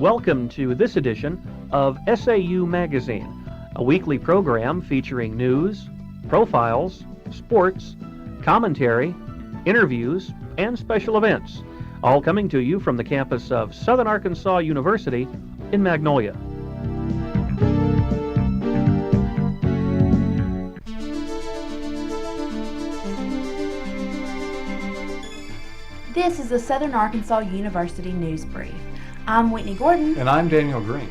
Welcome to this edition of SAU Magazine, a weekly program featuring news, profiles, sports, commentary, interviews, and special events, all coming to you from the campus of Southern Arkansas University in Magnolia. This is the Southern Arkansas University News Brief. I'm Whitney Gordon. And I'm Daniel Green.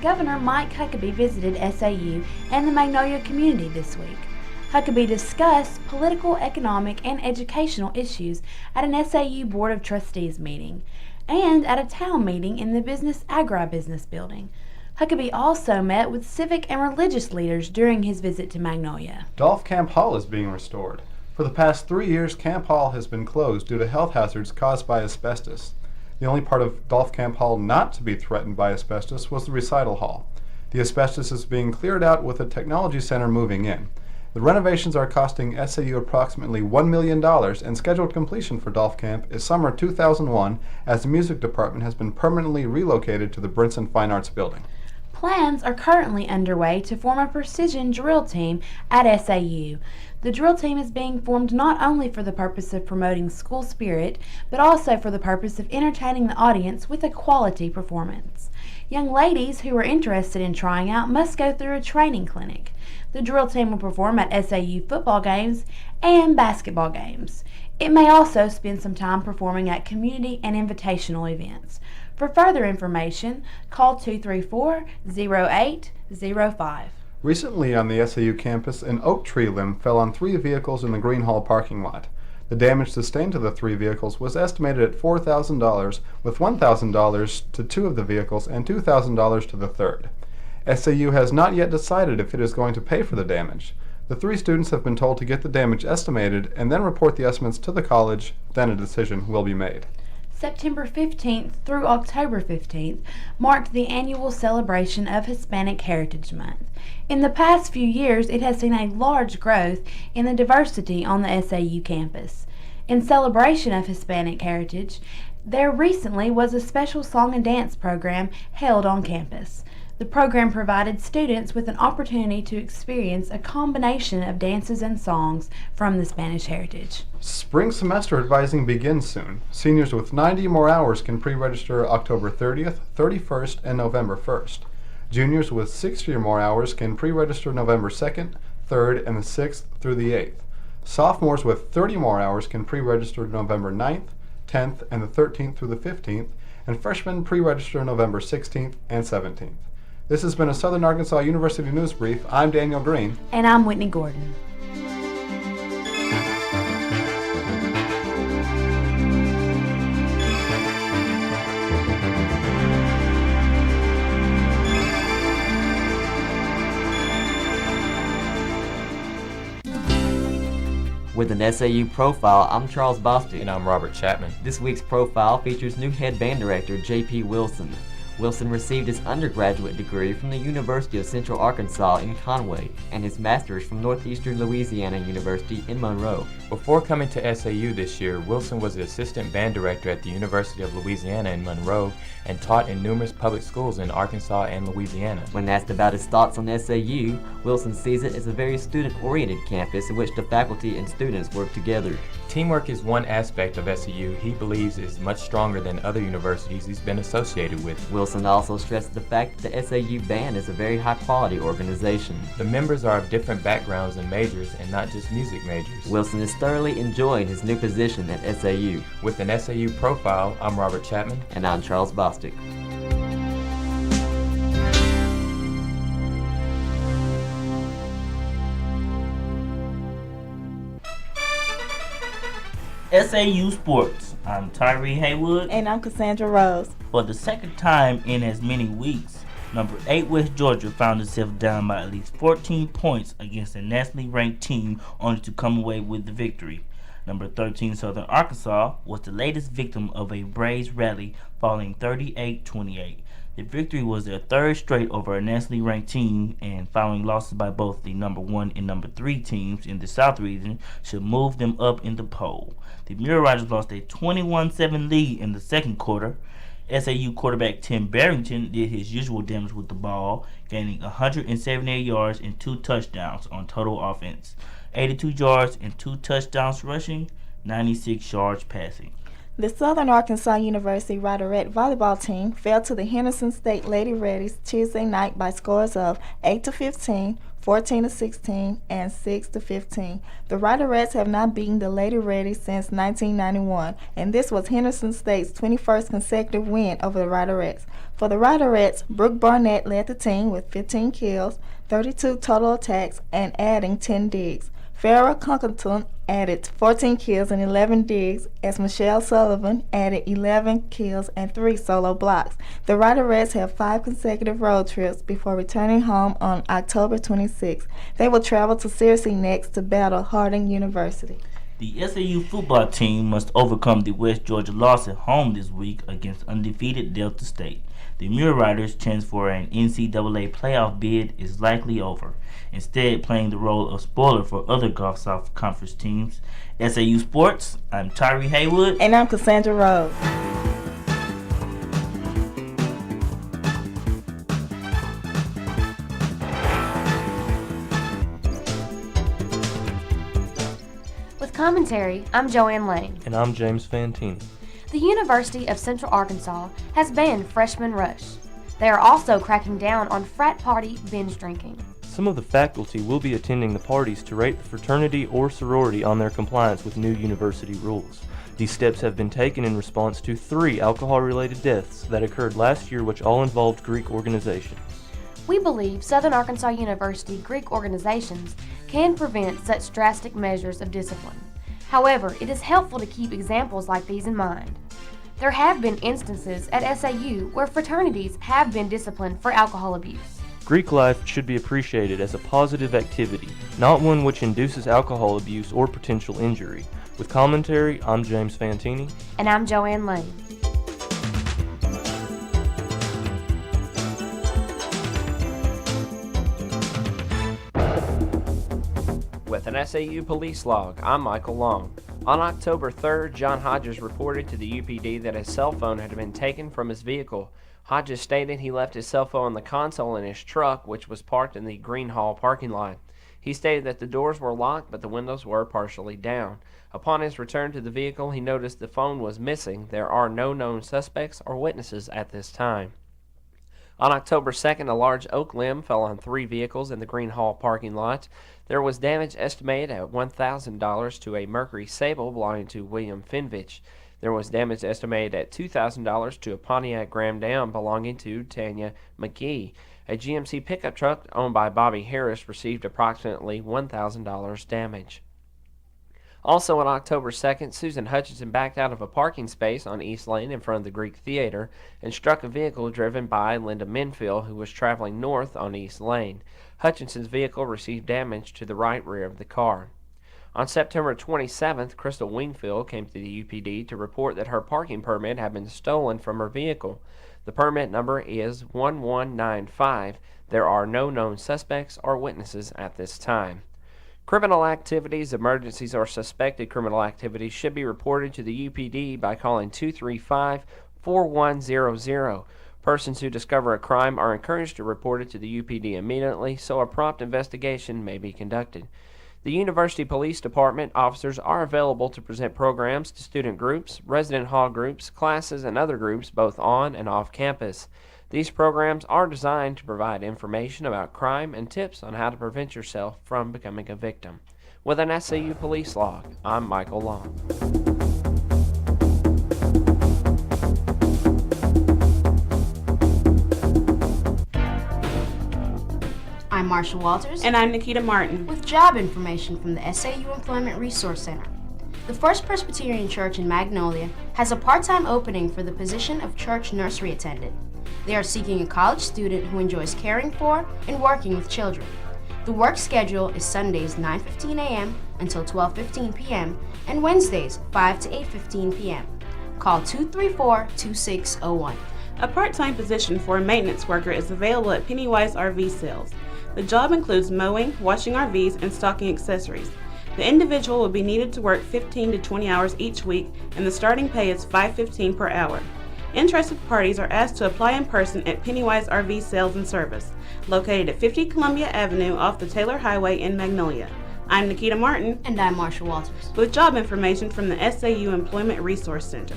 Governor Mike Huckabee visited SAU and the Magnolia community this week. Huckabee discussed political, economic, and educational issues at an SAU Board of Trustees meeting and at a town meeting in the Business Agribusiness building. Huckabee also met with civic and religious leaders during his visit to Magnolia. Dolph Camp Hall is being restored. For the past 3 years, Camp Hall has been closed due to health hazards caused by asbestos. The only part of Dolph Camp Hall not to be threatened by asbestos was the recital hall. The asbestos is being cleared out with a technology center moving in. The renovations are costing SAU approximately $1 million, and scheduled completion for Dolph Camp is summer 2001, as the music department has been permanently relocated to the Brinson Fine Arts Building. Plans are currently underway to form a precision drill team at SAU. The drill team is being formed not only for the purpose of promoting school spirit, but also for the purpose of entertaining the audience with a quality performance. Young ladies who are interested in trying out must go through a training clinic. The drill team will perform at SAU football games and basketball games. It may also spend some time performing at community and invitational events. For further information, call 234-0805. Recently on the SAU campus, an oak tree limb fell on 3 vehicles in the Green Hall parking lot. The damage sustained to the 3 vehicles was estimated at $4,000, with $1,000 to 2 of the vehicles and $2,000 to the third. SAU has not yet decided if it is going to pay for the damage. The 3 students have been told to get the damage estimated and then report the estimates to the college, then a decision will be made. September 15th through October 15th marked the annual celebration of Hispanic Heritage Month. In the past few years, it has seen a large growth in the diversity on the SAU campus. In celebration of Hispanic heritage, there recently was a special song and dance program held on campus. The program provided students with an opportunity to experience a combination of dances and songs from the Spanish heritage. Spring semester advising begins soon. Seniors with 90 more hours can pre-register October 30th, 31st, and November 1st. Juniors with 60 or more hours can pre-register November 2nd, 3rd, and the 6th through the 8th. Sophomores with 30 more hours can pre-register November 9th, 10th, and the 13th through the 15th, and freshmen pre-register November 16th and 17th. This has been a Southern Arkansas University News Brief. I'm Daniel Green. And I'm Whitney Gordon. With an SAU profile, I'm Charles Bostick. And I'm Robert Chatman. This week's profile features new head band director J.P. Wilson. Wilson received his undergraduate degree from the University of Central Arkansas in Conway and his master's from Northeastern Louisiana University in Monroe. Before coming to SAU this year, Wilson was the assistant band director at the University of Louisiana in Monroe and taught in numerous public schools in Arkansas and Louisiana. When asked about his thoughts on SAU, Wilson sees it as a very student-oriented campus in which the faculty and students work together. Teamwork is one aspect of SAU he believes is much stronger than other universities he's been associated with. Wilson also stressed the fact that the SAU band is a very high-quality organization. The members are of different backgrounds and majors and not just music majors. Wilson is thoroughly enjoying his new position at SAU. With an SAU profile, I'm Robert Chatman. And I'm Charles Bostick. SAU Sports. I'm Tyree Haywood. And I'm Casandra Rose. For the second time in as many weeks, number 8 West Georgia found itself down by at least 14 points against a nationally ranked team only to come away with the victory. Number 13 Southern Arkansas was the latest victim of a Braves rally, falling 38-28. The victory was their third straight over a nationally ranked team, and following losses by both the number 1 and number 3 teams in the South region should move them up in the poll. The Mirror Riders lost a 21-7 lead in the second quarter SAU quarterback Tim Barrington did his usual damage with the ball, gaining 178 yards and 2 touchdowns on total offense, 82 yards and 2 touchdowns rushing, 96 yards passing. The Southern Arkansas University Riderette volleyball team fell to the Henderson State Lady Reddies Tuesday night by scores of 8-15, 14-16, and 6-15. The Riderettes have not beaten the Lady Reddies since 1991, and this was Henderson State's 21st consecutive win over the Riderettes. For the Riderettes, Brooke Barnett led the team with 15 kills, 32 total attacks, and adding 10 digs. Farrah Conkelton added 14 kills and 11 digs, as Michelle Sullivan added 11 kills and 3 solo blocks. The Riderettes have 5 consecutive road trips before returning home on October 26. They will travel to Searcy next to battle Harding University. The SAU football team must overcome the West Georgia loss at home this week against undefeated Delta State. The Mule Riders' chance for an NCAA playoff bid is likely over, instead playing the role of spoiler for other Gulf South Conference teams. SAU Sports, I'm Tyree Haywood. And I'm Casandra Rose. With commentary, I'm Joann Lane. And I'm James Fantini. The University of Central Arkansas has banned freshman rush. They are also cracking down on frat party binge drinking. Some of the faculty will be attending the parties to rate the fraternity or sorority on their compliance with new university rules. These steps have been taken in response to 3 alcohol-related deaths that occurred last year, which all involved Greek organizations. We believe Southern Arkansas University Greek organizations can prevent such drastic measures of discipline. However, it is helpful to keep examples like these in mind. There have been instances at SAU where fraternities have been disciplined for alcohol abuse. Greek life should be appreciated as a positive activity, not one which induces alcohol abuse or potential injury. With commentary, I'm James Fantini. And I'm Joann Lane. With an SAU police log, I'm Michael Long. On October 3rd, John Hodges reported to the UPD that his cell phone had been taken from his vehicle. Hodges stated he left his cell phone on the console in his truck, which was parked in the Green Hall parking lot. He stated that the doors were locked, but the windows were partially down. Upon his return to the vehicle, he noticed the phone was missing. There are no known suspects or witnesses at this time. On October 2nd, a large oak limb fell on 3 vehicles in the Green Hall parking lot. There was damage estimated at $1,000 to a Mercury Sable belonging to William Finvich. There was damage estimated at $2,000 to a Pontiac Grand Am belonging to Tanya McGee. A GMC pickup truck owned by Bobby Harris received approximately $1,000 damage. Also on October 2nd, Susan Hutchinson backed out of a parking space on East Lane in front of the Greek Theater and struck a vehicle driven by Linda Menfield, who was traveling north on East Lane. Hutchinson's vehicle received damage to the right rear of the car. On September 27th, Crystal Wingfield came to the UPD to report that her parking permit had been stolen from her vehicle. The permit number is 1195. There are no known suspects or witnesses at this time. Criminal activities, emergencies, or suspected criminal activities should be reported to the UPD by calling 235-4100. Persons who discover a crime are encouraged to report it to the UPD immediately so a prompt investigation may be conducted. The University Police Department officers are available to present programs to student groups, resident hall groups, classes, and other groups both on and off campus. These programs are designed to provide information about crime and tips on how to prevent yourself from becoming a victim. With an SAU police log, I'm Michael Long. I'm Marsha Walters. And I'm Nakita Martin. With job information from the SAU Employment Resource Center. The First Presbyterian Church in Magnolia has a part-time opening for the position of church nursery attendant. They are seeking a college student who enjoys caring for and working with children. The work schedule is Sundays 9:15 a.m. until 12:15 p.m. and Wednesdays 5 to 8:15 p.m. Call 234-2601. A part-time position for a maintenance worker is available at Pennywise RV Sales. The job includes mowing, washing RVs, and stocking accessories. The individual will be needed to work 15 to 20 hours each week, and the starting pay is $5.15 per hour. Interested parties are asked to apply in person at Pennywise RV Sales and Service, located at 50 Columbia Avenue off the Taylor Highway in Magnolia. I'm Nakita Martin. And I'm Marsha Walters. With job information from the SAU Employment Resource Center.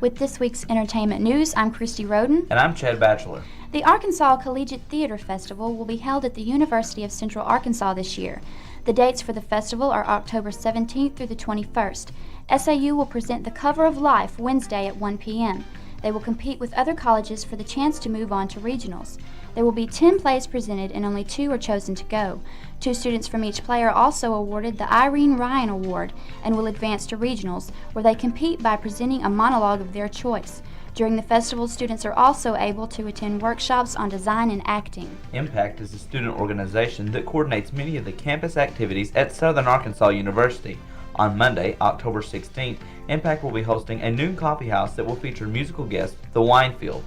With this week's entertainment news, I'm Christie Roden. And I'm Chad Batchelor. The Arkansas Collegiate Theater Festival will be held at the University of Central Arkansas this year. The dates for the festival are October 17th through the 21st. SAU will present The Cover of Life Wednesday at 1 p.m. They will compete with other colleges for the chance to move on to regionals. There will be 10 plays presented and only 2 are chosen to go. 2 students from each play are also awarded the Irene Ryan Award and will advance to regionals, where they compete by presenting a monologue of their choice. During the festival, students are also able to attend workshops on design and acting. Impact is a student organization that coordinates many of the campus activities at Southern Arkansas University. On Monday, October 16th, Impact will be hosting a noon coffee house that will feature musical guest, The Winefield.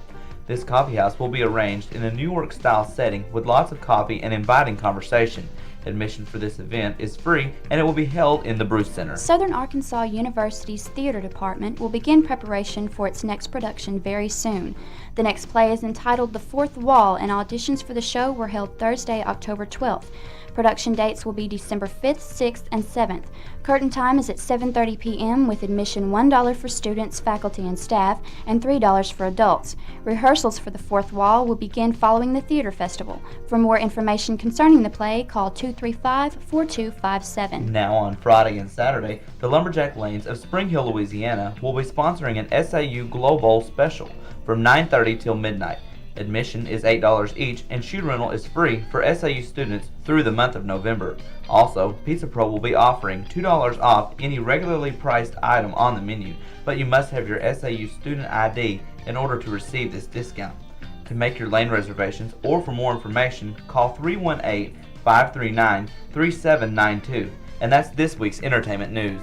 This coffee house will be arranged in a New York-style setting with lots of coffee and inviting conversation. Admission for this event is free and it will be held in the Bruce Center. Southern Arkansas University's theater department will begin preparation for its next production very soon. The next play is entitled The Fourth Wall, and auditions for the show were held Thursday, October 12th. Production dates will be December 5th, 6th, and 7th. Curtain time is at 7:30 p.m. with admission $1 for students, faculty, and staff, and $3 for adults. Rehearsals for The Fourth Wall will begin following the theater festival. For more information concerning the play, call 235-4257. Now on Friday and Saturday, the Lumberjack Lanes of Spring Hill, Louisiana will be sponsoring an SAU Glow Bowl special from 9:30 till midnight. Admission is $8 each, and shoe rental is free for SAU students through the month of November. Also, Pizza Pro will be offering $2 off any regularly priced item on the menu, but you must have your SAU student ID in order to receive this discount. To make your lane reservations or for more information, call 318-539-3792. And that's this week's entertainment news.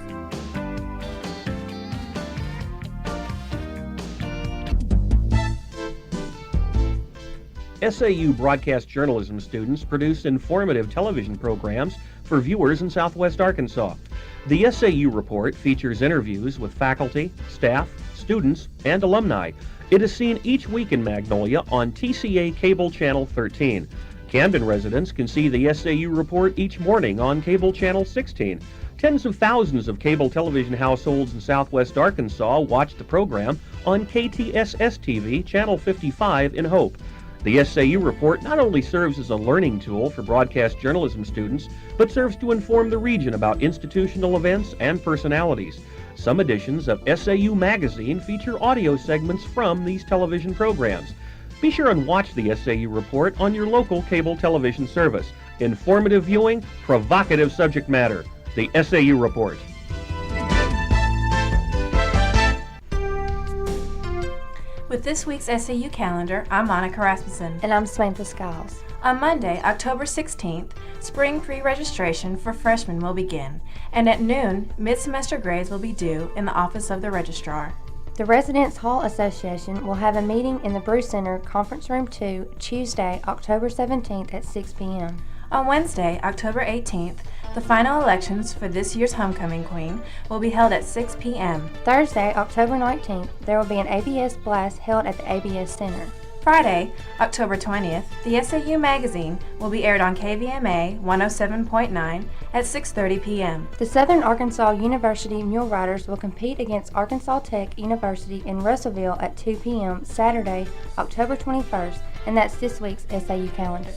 SAU broadcast journalism students produce informative television programs for viewers in Southwest Arkansas. The SAU Report features interviews with faculty, staff, students, and alumni. It is seen each week in Magnolia on TCA Cable Channel 13. Camden residents can see the SAU Report each morning on Cable Channel 16. Tens of thousands of cable television households in Southwest Arkansas watch the program on KTSS-TV Channel 55 in Hope. The SAU Report not only serves as a learning tool for broadcast journalism students, but serves to inform the region about institutional events and personalities. Some editions of SAU Magazine feature audio segments from these television programs. Be sure and watch the SAU Report on your local cable television service. Informative viewing, provocative subject matter. The SAU Report. With this week's SAU calendar, I'm Monica Rasmussen. And I'm Samantha Skiles. On Monday, October 16th, spring pre-registration for freshmen will begin, and at noon, mid-semester grades will be due in the office of the registrar. The Residence Hall Association will have a meeting in the Bruce Center, Conference Room 2, Tuesday, October 17th at 6 p.m. On Wednesday, October 18th, the final elections for this year's homecoming queen will be held at 6 p.m. Thursday, October 19th, there will be an ABS blast held at the ABS Center. Friday, October 20th, the SAU Magazine will be aired on KVMA 107.9 at 6:30 p.m. The Southern Arkansas University Mule Riders will compete against Arkansas Tech University in Russellville at 2 p.m. Saturday, October 21st, and that's this week's SAU calendar.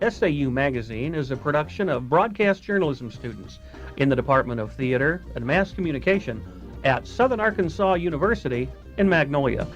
SAU Magazine is a production of broadcast journalism students in the Department of Theater and Mass Communication at Southern Arkansas University in Magnolia.